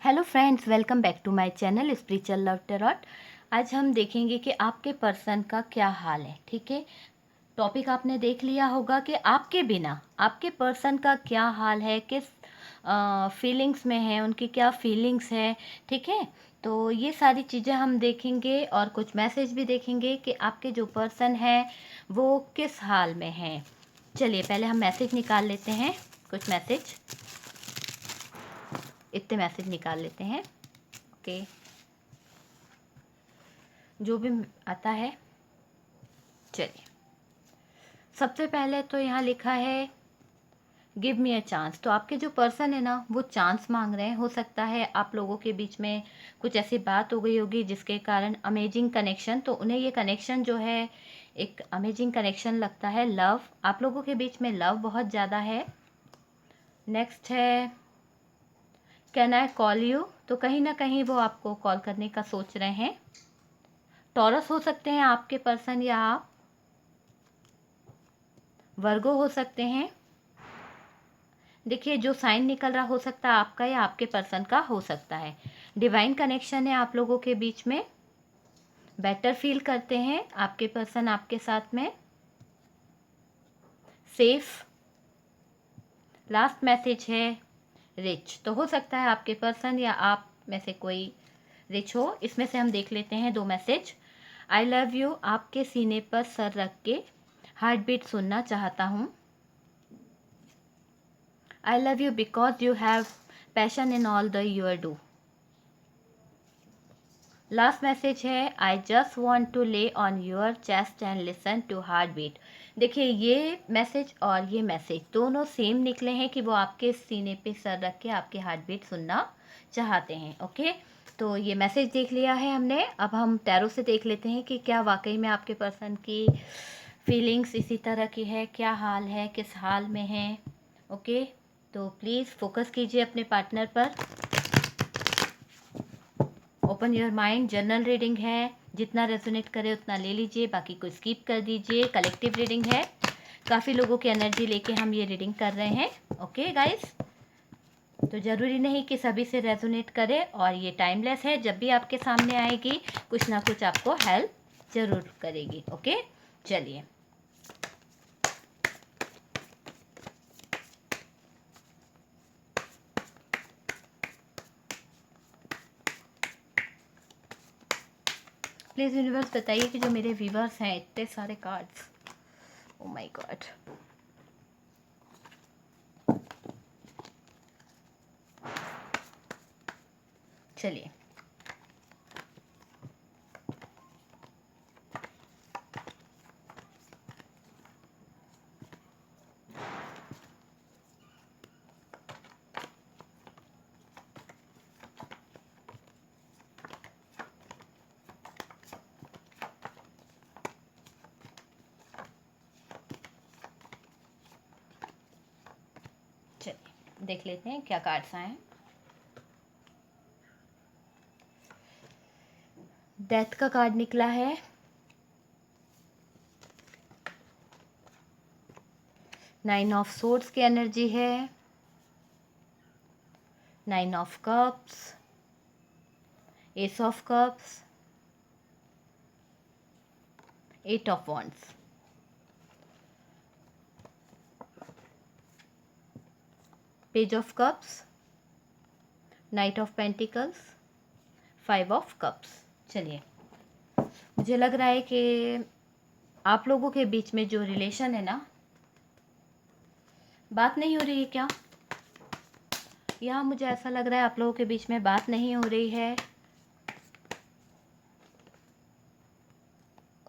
Hello friends, welcome back to my channel spiritual love tarot. आज हम देखेंगे कि आपके पर्सन का क्या हाल है। ठीक है, टॉपिक आपने देख लिया होगा कि आपके बिना आपके पर्सन का क्या हाल है, किस फीलिंग्स में है, उनकी क्या फीलिंग्स है। ठीक है, तो ये सारी चीज़ें हम देखेंगे और कुछ मैसेज भी देखेंगे कि आपके जो पर्सन है वो किस हाल में है। चलिए पहले हम मैसेज निकाल लेते हैं, कुछ मैसेज, इतने मैसेज निकाल लेते हैं। ओके, जो भी आता है। चलिए, सबसे पहले तो यहाँ लिखा है गिव मी अ चांस। तो आपके जो पर्सन है ना वो चांस मांग रहे हैं। हो सकता है आप लोगों के बीच में कुछ ऐसी बात हो गई होगी जिसके कारण अमेजिंग कनेक्शन, तो उन्हें ये कनेक्शन जो है एक अमेजिंग कनेक्शन लगता है। लव, आप लोगों के बीच में लव बहुत ज़्यादा है। नेक्स्ट है कैन आई कॉल यू। तो कहीं ना कहीं वो आपको कॉल करने का सोच रहे हैं। टॉरस हो सकते हैं आपके पर्सन, या आप वर्गो हो सकते हैं। देखिए, जो साइन निकल रहा हो सकता है आपका या आपके पर्सन का हो सकता है। डिवाइन कनेक्शन है आप लोगों के बीच में। बेटर फील करते हैं आपके पर्सन आपके साथ में। सेफ। लास्ट मैसेज है रिच। तो हो सकता है आपके पर्सन या आप में से कोई रिच हो। इसमें से हम देख लेते हैं दो मैसेज। आई लव यू, आपके सीने पर सर रख के हार्ट बीट सुनना चाहता हूँ। I love you because you have passion in all the you do. Last message है I just want to lay on your chest and listen to heart beat. देखिए, ये मैसेज और ये मैसेज दोनों same निकले हैं कि वो आपके सीने पे सर रख के आपके हार्ट बीट सुनना चाहते हैं। ओके, तो ये मैसेज देख लिया है हमने। अब हम टैरो से देख लेते हैं कि क्या वाकई में आपके पर्सन की फीलिंग्स इसी तरह की है, क्या हाल है, किस हाल में है। ओके, तो प्लीज़ फोकस कीजिए अपने पार्टनर पर। Open your mind. General reading है, जितना रेजोनेट करे उतना ले लीजिए, बाकी को स्किप कर दीजिए। कलेक्टिव रीडिंग है, काफ़ी लोगों की एनर्जी लेके हम ये रीडिंग कर रहे हैं। ओके गाइस, तो ज़रूरी नहीं कि सभी से रेजोनेट करे, और ये टाइमलेस है। जब भी आपके सामने आएगी कुछ ना कुछ आपको हेल्प ज़रूर करेगी। ओके, चलिए। प्लीज़ यूनिवर्स बताइए कि जो मेरे व्यूवर्स हैं, इतने सारे कार्ड्स, ओ माय गॉड। चलिए, चलिए देख लेते हैं क्या कार्ड्स आए हैं। डेथ का कार्ड निकला है, नाइन ऑफ सोर्ड्स की एनर्जी है, nine of cups, ace of cups, eight of wands, page of cups, knight of pentacles, five of cups. चलिए, मुझे लग रहा है कि आप लोगों के बीच में जो रिलेशन है ना, बात नहीं हो रही है क्या? यहाँ मुझे ऐसा लग रहा है आप लोगों के बीच में बात नहीं हो रही है।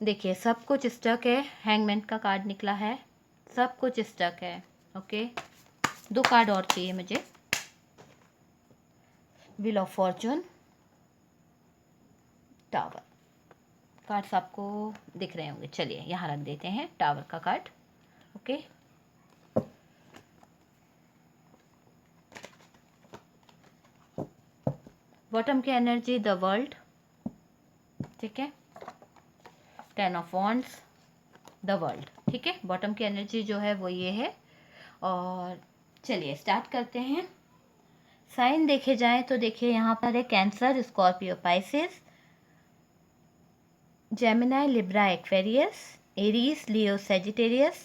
देखिए, सब कुछ स्टक है। हैंगमैन का कार्ड निकला है, सब कुछ स्टक है। ओके, दो कार्ड और चाहिए मुझे। Wheel of Fortune, tower. Cards आपको दिख रहे होंगे। चलिए यहाँ रख देते हैं टावर का कार्ड। ओके, बॉटम की एनर्जी द वर्ल्ड। ठीक है, ten of wands, the world. ठीक है, बॉटम की एनर्जी जो है वो ये है। और चलिए स्टार्ट करते हैं। साइन देखे जाएं तो देखिए यहाँ पर है Cancer, Scorpio, Pisces, Gemini, Libra, Aquarius, Aries, Leo, Sagittarius,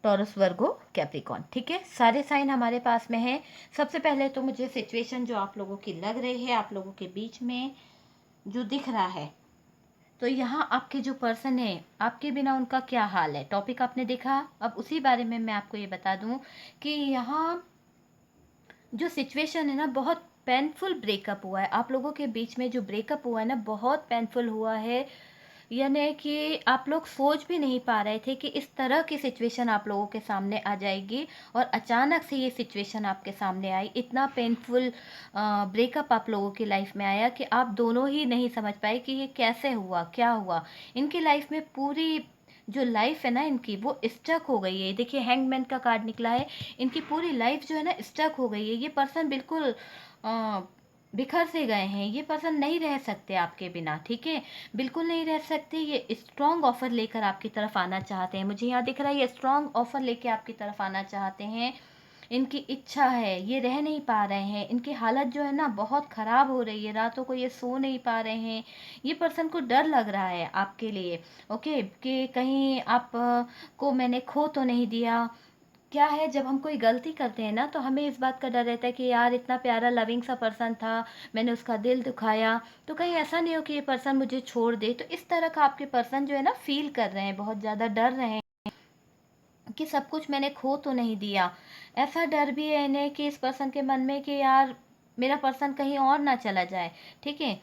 Taurus, Virgo, Capricorn. ठीक है, सारे साइन हमारे पास में है। सबसे पहले तो मुझे सिचुएशन जो आप लोगों की लग रही है, आप लोगों के बीच में जो दिख रहा है, तो यहाँ आपके जो पर्सन है, आपके बिना उनका क्या हाल है, टॉपिक आपने देखा। अब उसी बारे में मैं आपको ये बता दूं कि यहाँ जो सिचुएशन है ना, बहुत पेनफुल ब्रेकअप हुआ है आप लोगों के बीच में। जो ब्रेकअप हुआ है ना, बहुत पेनफुल हुआ है, यानी कि आप लोग सोच भी नहीं पा रहे थे कि इस तरह की सिचुएशन आप लोगों के सामने आ जाएगी, और अचानक से ये सिचुएशन आपके सामने आई। इतना पेनफुल ब्रेकअप आप लोगों की लाइफ में आया कि आप दोनों ही नहीं समझ पाए कि ये कैसे हुआ, क्या हुआ। इनकी लाइफ में पूरी जो लाइफ है ना इनकी, वो स्टक हो गई है। देखिए हैंगमैन का कार्ड निकला है। इनकी पूरी लाइफ जो है ना स्टक हो गई है। ये पर्सन बिल्कुल बिखर से गए हैं। ये पर्सन नहीं रह सकते आपके बिना, ठीक है, बिल्कुल नहीं रह सकते। ये स्ट्रॉन्ग ऑफर लेकर आपकी तरफ आना चाहते हैं। मुझे यहाँ दिख रहा है ये स्ट्रॉन्ग ऑफर लेके आपकी तरफ आना चाहते हैं। इनकी इच्छा है, ये रह नहीं पा रहे हैं। इनकी हालत जो है ना बहुत ख़राब हो रही है, रातों को ये सो नहीं पा रहे हैं। ये पर्सन को डर लग रहा है आपके लिए, ओके, कि कहीं आप को मैंने खो तो नहीं दिया। क्या है, जब हम कोई गलती करते हैं ना, तो हमें इस बात का डर रहता है कि यार इतना प्यारा लविंग सा पर्सन था, मैंने उसका दिल दुखाया, तो कहीं ऐसा नहीं हो कि ये पर्सन मुझे छोड़ दे। तो इस तरह का आपके पर्सन जो है ना फील कर रहे हैं, बहुत ज़्यादा डर रहे हैं कि सब कुछ मैंने खो तो नहीं दिया। ऐसा डर भी है इन्हें कि इस पर्सन के मन में कि यार मेरा पर्सन कहीं और ना चला जाए, ठीक है।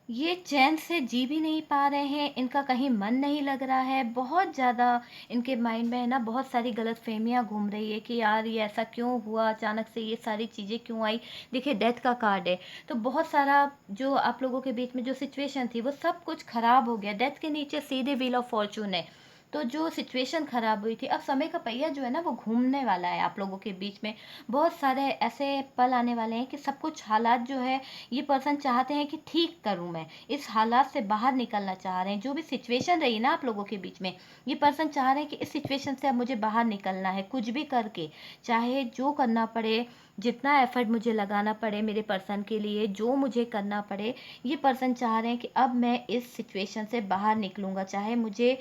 ये चैन से जी भी नहीं पा रहे हैं। इनका कहीं मन नहीं लग रहा है। बहुत ज़्यादा इनके माइंड में है ना बहुत सारी गलतफहमियां घूम रही है कि यार ये ऐसा क्यों हुआ, अचानक से ये सारी चीज़ें क्यों आई। देखिए डेथ का कार्ड है, तो बहुत सारा जो आप लोगों के बीच में जो सिचुएशन थी वो सब कुछ खराब हो गया। डेथ के नीचे सीधे व्हील ऑफ फॉर्चून है। तो जो सिचुएशन खराब हुई थी, अब समय का पहिया जो है ना वो घूमने वाला है आप लोगों के बीच में। बहुत सारे ऐसे पल आने वाले हैं कि सब कुछ हालात जो है, ये पर्सन चाहते हैं कि ठीक करूं मैं, इस हालात से बाहर निकलना चाह रहे हैं। जो भी सिचुएशन रही ना आप लोगों के बीच में, ये पर्सन चाह रहे हैं कि इस सिचुएशन से अब मुझे बाहर निकलना है, कुछ भी करके, चाहे जो करना पड़े, जितना एफर्ट मुझे लगाना पड़े मेरे पर्सन के लिए, जो मुझे करना पड़े। ये पर्सन चाह रहे हैं कि अब मैं इस सिचुएशन से बाहर निकलूंगा, चाहे मुझे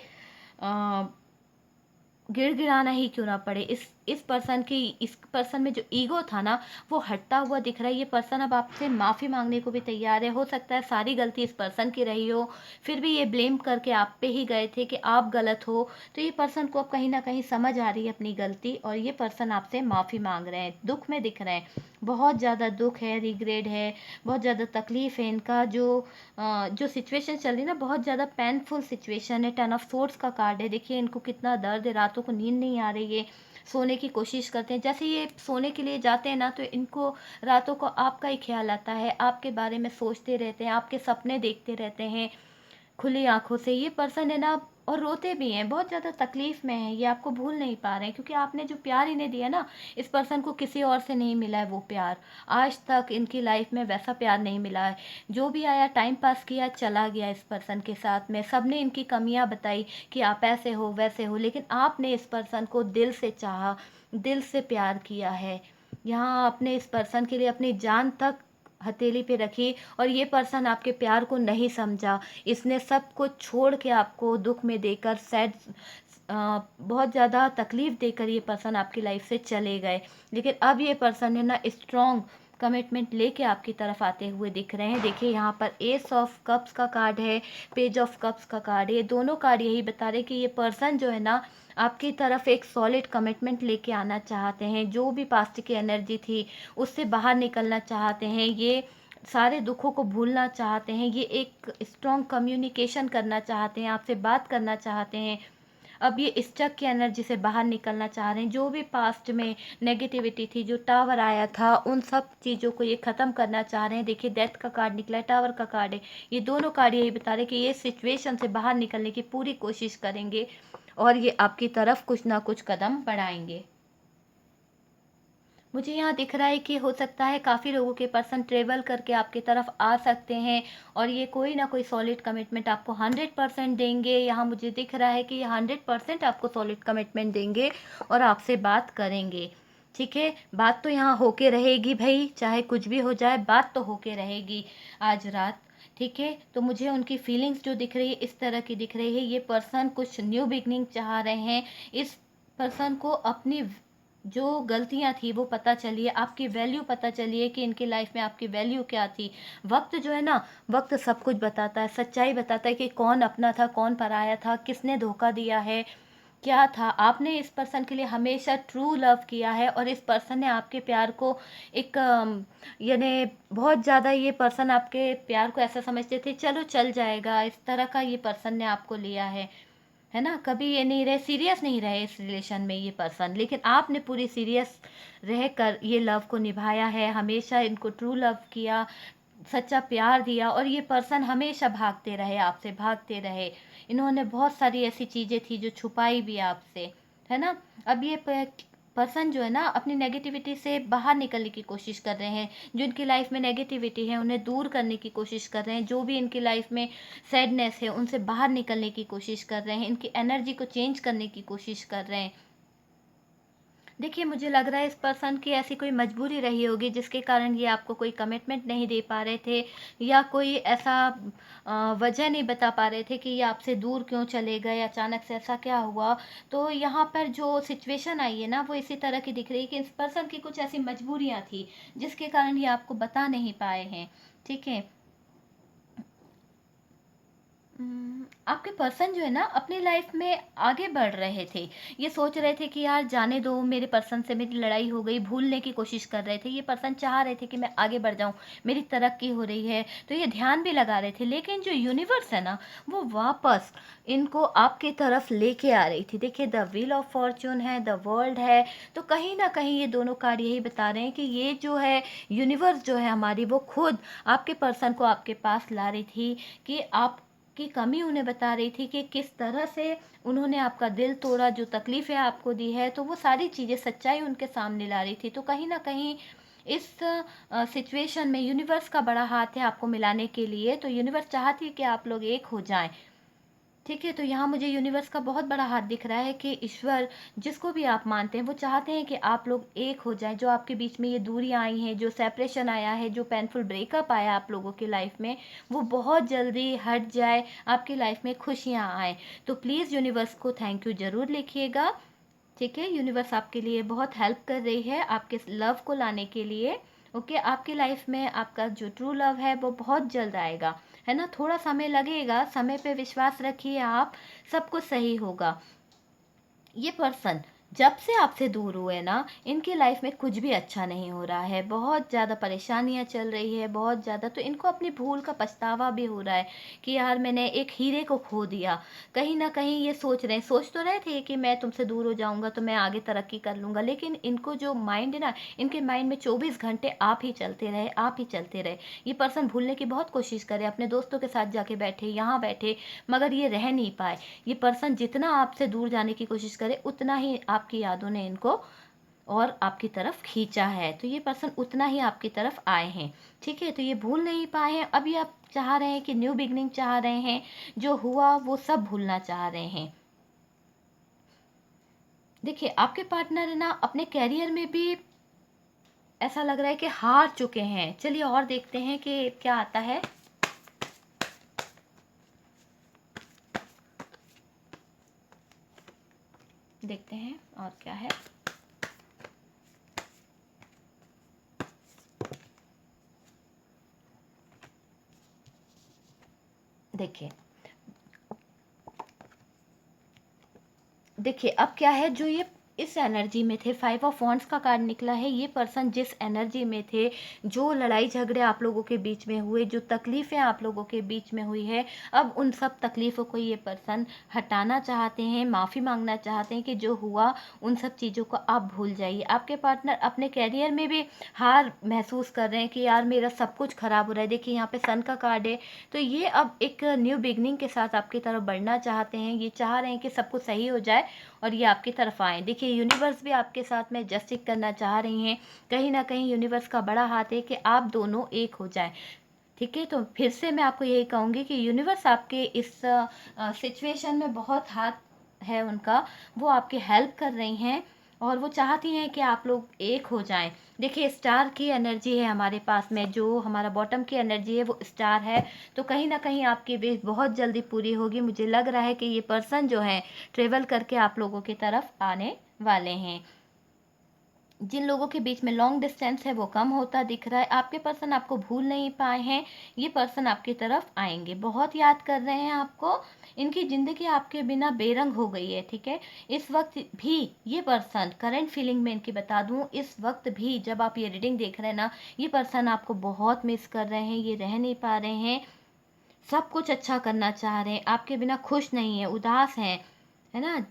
गिड़गिड़ाना ही क्यों ना पड़े। इस पर्सन की, इस पर्सन में जो ईगो था ना वो हटता हुआ दिख रहा है। ये पर्सन अब आपसे माफ़ी मांगने को भी तैयार है। हो सकता है सारी गलती इस पर्सन की रही हो, फिर भी ये ब्लेम करके आप पे ही गए थे कि आप गलत हो। तो ये पर्सन को अब कहीं ना कहीं समझ आ रही है अपनी गलती, और ये पर्सन आपसे माफ़ी मांग रहे हैं, दुख में दिख रहे हैं। बहुत ज़्यादा दुख है, रिग्रेट है, बहुत ज़्यादा तकलीफ़ है इनका। जो सिचुएशन चल रही है ना बहुत ज़्यादा पेनफुल सिचुएशन है। टेन ऑफ सोर्ड्स का कार्ड है। देखिए इनको कितना दर्द है, रातों को नींद नहीं आ रही है, सोने की कोशिश करते हैं। जैसे ये सोने के लिए जाते हैं ना, तो इनको रातों को आपका ही ख्याल आता है, आपके बारे में सोचते रहते हैं, आपके सपने देखते रहते हैं खुली आंखों से। ये पर्सन है ना, और रोते भी हैं, बहुत ज़्यादा तकलीफ में है। ये आपको भूल नहीं पा रहे हैं, क्योंकि आपने जो प्यार इन्हें दिया ना, इस पर्सन को किसी और से नहीं मिला है वो प्यार। आज तक इनकी लाइफ में वैसा प्यार नहीं मिला है। जो भी आया टाइम पास किया, चला गया इस पर्सन के साथ में। सबने इनकी कमियां बताई कि आप ऐसे हो वैसे हो, लेकिन आपने इस पर्सन को दिल से चाहा, दिल से प्यार किया है। यहाँ आपने इस पर्सन के लिए अपनी जान तक हथेली पे रखी, और ये पर्सन आपके प्यार को नहीं समझा। इसने सब कुछ छोड़ के आपको दुख में देकर, सैड, बहुत ज़्यादा तकलीफ देकर ये पर्सन आपकी लाइफ से चले गए। लेकिन अब ये पर्सन है ना स्ट्रॉन्ग कमिटमेंट लेके आपकी तरफ आते हुए दिख रहे हैं। देखिए यहाँ पर एस ऑफ कप्स का कार्ड है, पेज ऑफ कप्स का कार्ड है। ये दोनों कार्ड यही बता रहे कि ये पर्सन जो है ना आपकी तरफ एक सॉलिड कमिटमेंट लेके आना चाहते हैं। जो भी पास्ट की एनर्जी थी उससे बाहर निकलना चाहते हैं। ये सारे दुखों को भूलना चाहते हैं। ये एक स्ट्रॉन्ग कम्युनिकेशन करना चाहते हैं, आपसे बात करना चाहते हैं। अब ये स्टक की एनर्जी से बाहर निकलना चाह रहे हैं। जो भी पास्ट में नेगेटिविटी थी, जो टावर आया था, उन सब चीज़ों को ये ख़त्म करना चाह रहे हैं। देखिए डेथ का कार्ड निकला है, टावर का कार्ड है। ये दोनों कार्ड यही बता रहे हैं कि ये सिचुएशन से बाहर निकलने की पूरी कोशिश करेंगे, और ये आपकी तरफ कुछ ना कुछ कदम बढ़ाएंगे। मुझे यहाँ दिख रहा है कि हो सकता है काफ़ी लोगों के पर्सन ट्रेवल करके आपकी तरफ आ सकते हैं, और ये कोई ना कोई सॉलिड कमिटमेंट आपको 100% देंगे। यहाँ मुझे दिख रहा है कि ये 100% आपको सॉलिड कमिटमेंट देंगे और आपसे बात करेंगे, ठीक है, बात तो यहाँ होके रहेगी भाई, चाहे कुछ भी हो जाए बात तो होके रहेगी आज रात। ठीक है, तो मुझे उनकी फीलिंग्स जो दिख रही है इस तरह की दिख रही है। ये पर्सन कुछ न्यू बिगनिंग चाह रहे हैं। इस पर्सन को अपनी जो गलतियां थी वो पता चली है, आपकी वैल्यू पता चली है कि इनकी लाइफ में आपकी वैल्यू क्या थी। वक्त जो है ना, वक्त सब कुछ बताता है, सच्चाई बताता है कि कौन अपना था कौन पराया था, किसने धोखा दिया है, क्या था। आपने इस पर्सन के लिए हमेशा ट्रू लव किया है और इस पर्सन ने आपके प्यार को एक यानी बहुत ज़्यादा, ये पर्सन आपके प्यार को ऐसा समझते थे चलो चल जाएगा, इस तरह का ये पर्सन ने आपको लिया है ना। कभी ये नहीं रहे, सीरियस नहीं रहे इस रिलेशन में ये पर्सन, लेकिन आपने पूरी सीरियस रहकर ये लव को निभाया है, हमेशा इनको ट्रू लव किया, सच्चा प्यार दिया, और ये पर्सन हमेशा भागते रहे आपसे, भागते रहे। इन्होंने बहुत सारी ऐसी चीज़ें थी जो छुपाई भी आपसे, है ना। अब ये पर्सन जो है ना अपनी नेगेटिविटी से बाहर निकलने की कोशिश कर रहे हैं। जो इनकी लाइफ में नेगेटिविटी है उन्हें दूर करने की कोशिश कर रहे हैं। जो भी इनकी लाइफ में सैडनेस है उनसे बाहर निकलने की कोशिश कर रहे हैं। इनकी एनर्जी को चेंज करने की कोशिश कर रहे हैं। देखिए, मुझे लग रहा है इस पर्सन की ऐसी कोई मजबूरी रही होगी जिसके कारण ये आपको कोई कमिटमेंट नहीं दे पा रहे थे, या कोई ऐसा वजह नहीं बता पा रहे थे कि ये आपसे दूर क्यों चले गए, अचानक से ऐसा क्या हुआ। तो यहाँ पर जो सिचुएशन आई है ना वो इसी तरह की दिख रही है कि इस पर्सन की कुछ ऐसी मजबूरियाँ थी जिसके कारण ये आपको बता नहीं पाए हैं। ठीक है, आपके पर्सन जो है ना अपनी लाइफ में आगे बढ़ रहे थे। ये सोच रहे थे कि यार जाने दो, मेरे पर्सन से मेरी लड़ाई हो गई, भूलने की कोशिश कर रहे थे। ये पर्सन चाह रहे थे कि मैं आगे बढ़ जाऊं, मेरी तरक्की हो रही है, तो ये ध्यान भी लगा रहे थे। लेकिन जो यूनिवर्स है ना वो वापस इनको आपकी तरफ लेके आ रही थी। देखिए, द व्हील ऑफ फॉर्च्यून है, द वर्ल्ड है, तो कहीं ना कहीं ये दोनों कार्ड यही बता रहे हैं कि ये जो है यूनिवर्स जो है हमारी, वो खुद आपके पर्सन को आपके पास ला रही थी कि आप की कमी उन्हें बता रही थी कि किस तरह से उन्होंने आपका दिल तोड़ा, जो तकलीफ़ें आपको दी है, तो वो सारी चीज़ें सच्चाई उनके सामने ला रही थी। तो कहीं ना कहीं इस सिचुएशन में यूनिवर्स का बड़ा हाथ है आपको मिलाने के लिए। तो यूनिवर्स चाहती है कि आप लोग एक हो जाएं। ठीक है, तो यहाँ मुझे यूनिवर्स का बहुत बड़ा हाथ दिख रहा है कि ईश्वर, जिसको भी आप मानते हैं, वो चाहते हैं कि आप लोग एक हो जाएं। जो आपके बीच में ये दूरियां आई हैं, जो सेपरेशन आया है, जो पेनफुल ब्रेकअप आया आप लोगों की लाइफ में, वो बहुत जल्दी हट जाए, आपकी लाइफ में खुशियाँ आए। तो प्लीज़ यूनिवर्स को थैंक यू ज़रूर लिखिएगा। ठीक है, यूनिवर्स आपके लिए बहुत हेल्प कर रही है आपके लव को लाने के लिए। ओके, आपकी लाइफ में आपका जो ट्रू लव है वो बहुत जल्द आएगा, है ना। थोड़ा समय लगेगा, समय पे विश्वास रखिए आप, सब कुछ सही होगा। ये पर्सन जब से आपसे दूर हुए ना, इनकी लाइफ में कुछ भी अच्छा नहीं हो रहा है, बहुत ज़्यादा परेशानियां चल रही है, बहुत ज़्यादा। तो इनको अपनी भूल का पछतावा भी हो रहा है कि यार मैंने एक हीरे को खो दिया। कहीं ना कहीं ये सोच रहे हैं, सोच तो रहे थे कि मैं तुमसे दूर हो जाऊंगा तो मैं आगे तरक्की कर लूंगा, लेकिन इनको जो माइंड है ना, इनके माइंड में 24 घंटे आप ही चलते रहे, आप ही चलते रहे। ये पर्सन भूलने की बहुत कोशिश करे, अपने दोस्तों के साथ जाके बैठे, यहाँ बैठे, मगर ये रह नहीं पाए। ये पर्सन जितना आपसे दूर जाने की कोशिश करे उतना ही आपकी यादों ने इनको और आपकी तरफ खींचा है। तो ये पर्सन उतना ही आपकी तरफ आए हैं। ठीक है, तो ये भूल नहीं पाए हैं। अभी आप चाह रहे हैं कि न्यू बिगनिंग चाह रहे हैं, जो हुआ वो सब भूलना चाह रहे हैं। देखिए, आपके पार्टनर है ना अपने कैरियर में भी ऐसा लग रहा है कि हार चुके हैं। चलिए और देखते हैं कि क्या आता है। देखते हैं और क्या है। देखिए, देखिए अब क्या है, जो ये इस एनर्जी में थे, 5 ऑफ वॉन्ड्स का कार्ड निकला है। ये पर्सन जिस एनर्जी में थे, जो लड़ाई झगड़े आप लोगों के बीच में हुए, जो तकलीफ़ें आप लोगों के बीच में हुई है, अब उन सब तकलीफ़ों को ये पर्सन हटाना चाहते हैं, माफ़ी मांगना चाहते हैं कि जो हुआ उन सब चीज़ों को आप भूल जाइए। आपके पार्टनर अपने कैरियर में भी हार महसूस कर रहे हैं कि यार मेरा सब कुछ ख़राब हो रहा है। देखिए, यहाँ पे सन का कार्ड है, तो ये अब एक न्यू बिगनिंग के साथ आपकी तरफ बढ़ना चाहते हैं। ये चाह रहे हैं कि सब कुछ सही हो जाए और ये आपकी तरफ आए। देखिए, यूनिवर्स भी आपके साथ में जस्टिस करना चाह रही हैं। कहीं ना कहीं यूनिवर्स का बड़ा हाथ है कि आप दोनों एक हो जाएं। ठीक है, तो फिर से मैं आपको यही कहूँगी कि यूनिवर्स आपके इस सिचुएशन में बहुत हाथ है उनका, वो आपकी हेल्प कर रही हैं। और वो चाहती हैं कि आप लोग एक हो जाएं। देखिए स्टार की एनर्जी है हमारे पास में, जो हमारा बॉटम की एनर्जी है वो स्टार है। तो कहीं ना कहीं आपकी विश बहुत जल्दी पूरी होगी। मुझे लग रहा है कि ये पर्सन जो है ट्रेवल करके आप लोगों की तरफ आने वाले हैं। जिन लोगों के बीच में लॉन्ग डिस्टेंस है वो कम होता दिख रहा है। आपके पर्सन आपको भूल नहीं पाए हैं, ये पर्सन आपकी तरफ आएंगे, बहुत याद कर रहे हैं आपको। इनकी ज़िंदगी आपके बिना बेरंग हो गई है, ठीक है। इस वक्त भी ये पर्सन, करंट फीलिंग में इनकी बता दूं, इस वक्त भी जब आप ये रीडिंग देख रहे हैं ना, ये पर्सन आपको बहुत मिस कर रहे हैं, ये रह नहीं पा रहे हैं, सब कुछ अच्छा करना चाह रहे हैं, आपके बिना खुश नहीं है, उदास हैं, है ना।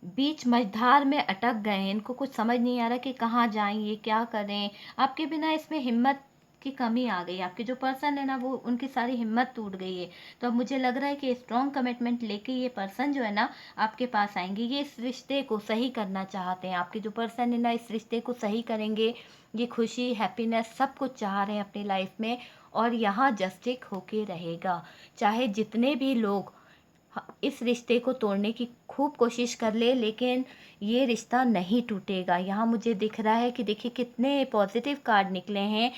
बीच मझधार में अटक गए हैं, इनको कुछ समझ नहीं आ रहा कि कहाँ जाएं, ये क्या करें। आपके बिना इसमें हिम्मत की कमी आ गई, आपके जो पर्सन है ना वो, उनकी सारी हिम्मत टूट गई है। तो अब मुझे लग रहा है कि स्ट्रॉन्ग कमिटमेंट लेके ये पर्सन जो है ना आपके पास आएंगे। ये इस रिश्ते को सही करना चाहते हैं, आपके जो पर्सन है ना इस रिश्ते को सही करेंगे। ये खुशी, हैप्पीनेस सब कुछ चाह रहे हैं अपनी लाइफ में, और यहाँ जस्टिक होके रहेगा। चाहे जितने भी लोग इस रिश्ते को तोड़ने की खूब कोशिश कर ले, लेकिन ये रिश्ता नहीं टूटेगा। यहाँ मुझे दिख रहा है कि देखिए कितने पॉजिटिव कार्ड निकले हैं।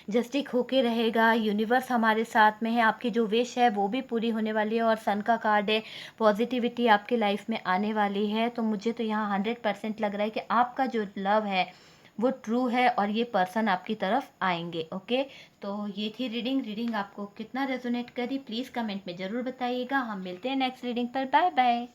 जस्टिक होके रहेगा, यूनिवर्स हमारे साथ में है, आपकी जो विश है वो भी पूरी होने वाली है। और सन का कार्ड है, पॉजिटिविटी आपके लाइफ में आने वाली है। तो मुझे तो यहाँ 100% लग रहा है कि आपका जो लव है वो ट्रू है, और ये पर्सन आपकी तरफ आएंगे। ओके, तो ये थी रीडिंग आपको कितना रेजोनेट करी प्लीज़ कमेंट में ज़रूर बताइएगा। हम मिलते हैं नेक्स्ट रीडिंग पर। Bye bye.